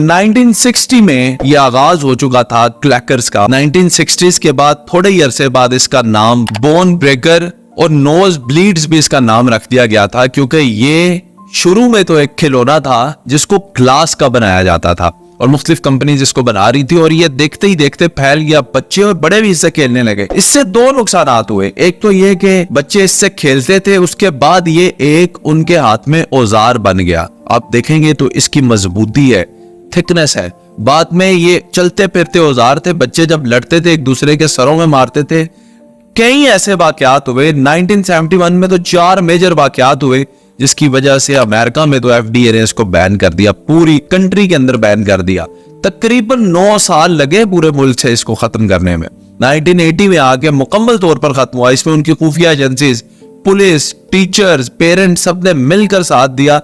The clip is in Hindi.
1960 में यह आगाज हो चुका था क्लैकर्स का। 1960s के बाद थोड़े ही अरसे बाद इसका नाम बोन ब्रेकर और नोज ब्लीड्स भी इसका नाम रख दिया गया था, क्योंकि ये शुरू में तो एक खिलौना था जिसको ग्लास का बनाया जाता था और मुख्तलिफ कंपनी जिसको बना रही थी, और ये देखते ही देखते फैल गया, बच्चे और बड़े भी इससे खेलने लगे। इससे दो नुकसान हुए। एक तो ये कि बच्चे इससे खेलते थे, उसके बाद ये एक उनके हाथ में औजार बन गया। आप देखेंगे तो इसकी मजबूती है, थिकनेस है। बाद में ये चलते फिरते औजार थे, बच्चे जब लड़ते थे एक दूसरे के सरों में मारते थे। कई ऐसे वाकयात हुए। 1971 में तो 4 मेजर वाकयात हुए, जिसकी वजह से अमेरिका में तो FDA ने इसको बैन कर दिया, पूरी कंट्री के अंदर बैन कर दिया। तकरीबन 9 साल लगे पूरे मुल्क से इसको खत्म करने में। 1980 में आके मुकम्मल तौर पर खत्म हुआ। इसमें उनकी खुफिया एजेंसीज, पुलिस, टीचर्स, पेरेंट्स सब ने मिलकर साथ दिया।